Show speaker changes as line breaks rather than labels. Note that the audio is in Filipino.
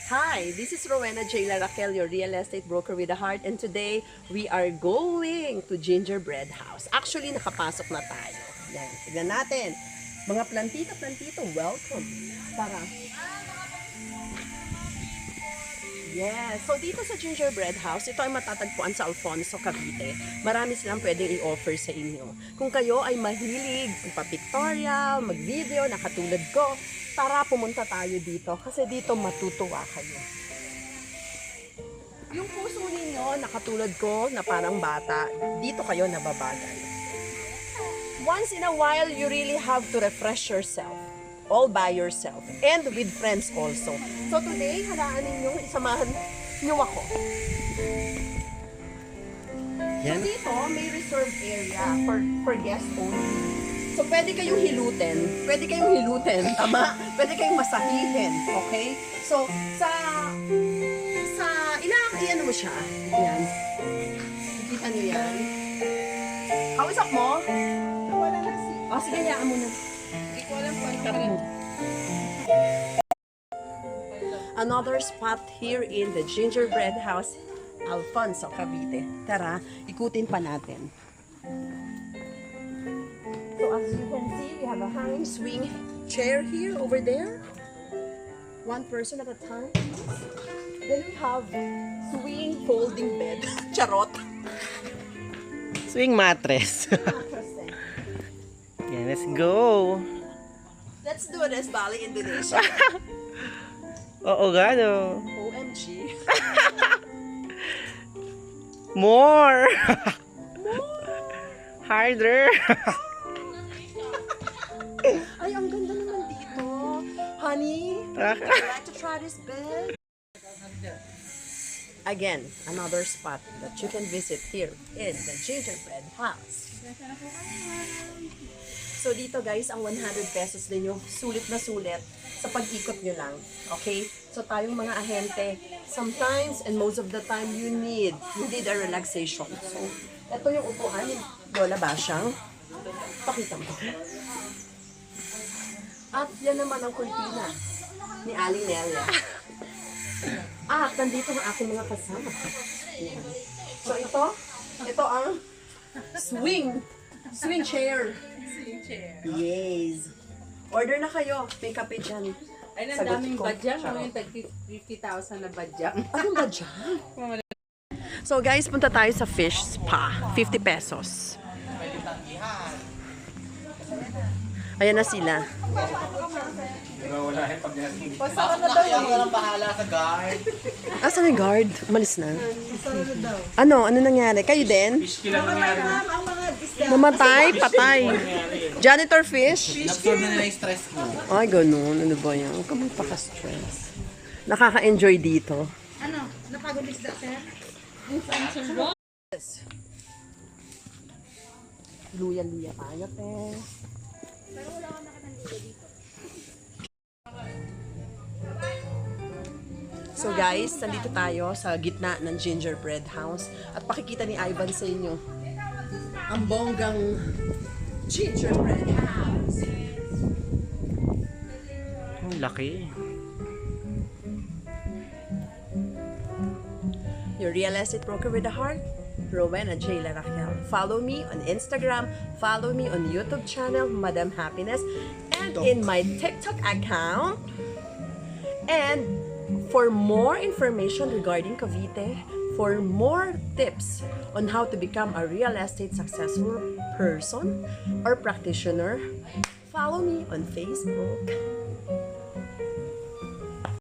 Hi, this is Rowena J. Raquel, your real estate broker with a heart, and today we are going to Gingerbread House. Actually, nakapasok na tayo. Yan, tignan natin. Mga plantito, welcome. Tara. Yes. So dito sa Gingerbread House, ito ay matatagpuan sa Alfonso, Cavite. Marami silang pwedeng i-offer sa inyo. Kung kayo ay mahilig magpa-pictorial, mag-video, na katulad ko, tara pumunta tayo dito kasi dito matutuwa kayo. Yung puso ninyo na katulad ko na parang bata, dito kayo nababagay. Once in a while, you really have to refresh yourself. All by yourself. And with friends also. So today, halaan ninyong isamahan niyo ako.
Yan.
So dito, may reserved area for guests only. So pwede kayong hilutin. Tama? Pwede kayong masahihin. Okay? So, iyan mo siya. Ayan. Nakita niyo yan. Kausap mo? Wala na si. Oh, sige, hayaan mo na. Another spot here in the Gingerbread House, Alfonso, Cavite. Tara, ikutin pa natin. So as you can see, we have a hanging swing chair here, over there. One person at a time. Then we have swing folding bed. Charot.
Swing mattress.
Interesting.
Yeah, let's go.
Let's do this, Bali, Indonesia.
Oo, gano.
OMG.
More. Harder.
Ay, ang ganda naman dito. Honey, would you like to try this bed? Again, another spot that you can visit here in the Gingerbread House. So dito guys, ang 100 pesos din yung sulit na sulit sa pag-ikot nyo lang. Okay? So tayong mga ahente, sometimes and most of the time you need a relaxation. So, ito yung upuan ni Lola Basyang. Pakita mo. At yan naman ang kultina ni Aling Nelia. At nandito ang aking mga kasama. Yan. So ito ang swing chair. Yes. Order na kayo. May kape dyan.
Ay, ang daming badyang. Ano yung 50,000 na badyang?
Anong badyang? So guys, punta tayo sa fish spa. 50 pesos. Ayan na sila.
Walang bahala sa guard.
Asan yung guard? Umalis na. Ano nangyari? Kayo din? Namatay? Patay? Janitor fish?
Absorb na nila yung stress ko.
Ay, ganun. Ano ba yan? Huwag ka magpaka-stress. Nakaka-enjoy dito.
Ano? Napagod isda, sir?
Luya-luya tayo, te. So guys, nandito tayo sa gitna ng Gingerbread House at pakikita ni Ivan sa inyo ang bonggang Gingerbread House.
Ang laki.
Your real estate broker with a heart, Rowena J. Raquel. Follow me on Instagram, follow me on YouTube channel, Madam Happiness, and in my TikTok account. And for more information regarding Cavite, for more tips on how to become a real estate successful person or practitioner, follow me on Facebook.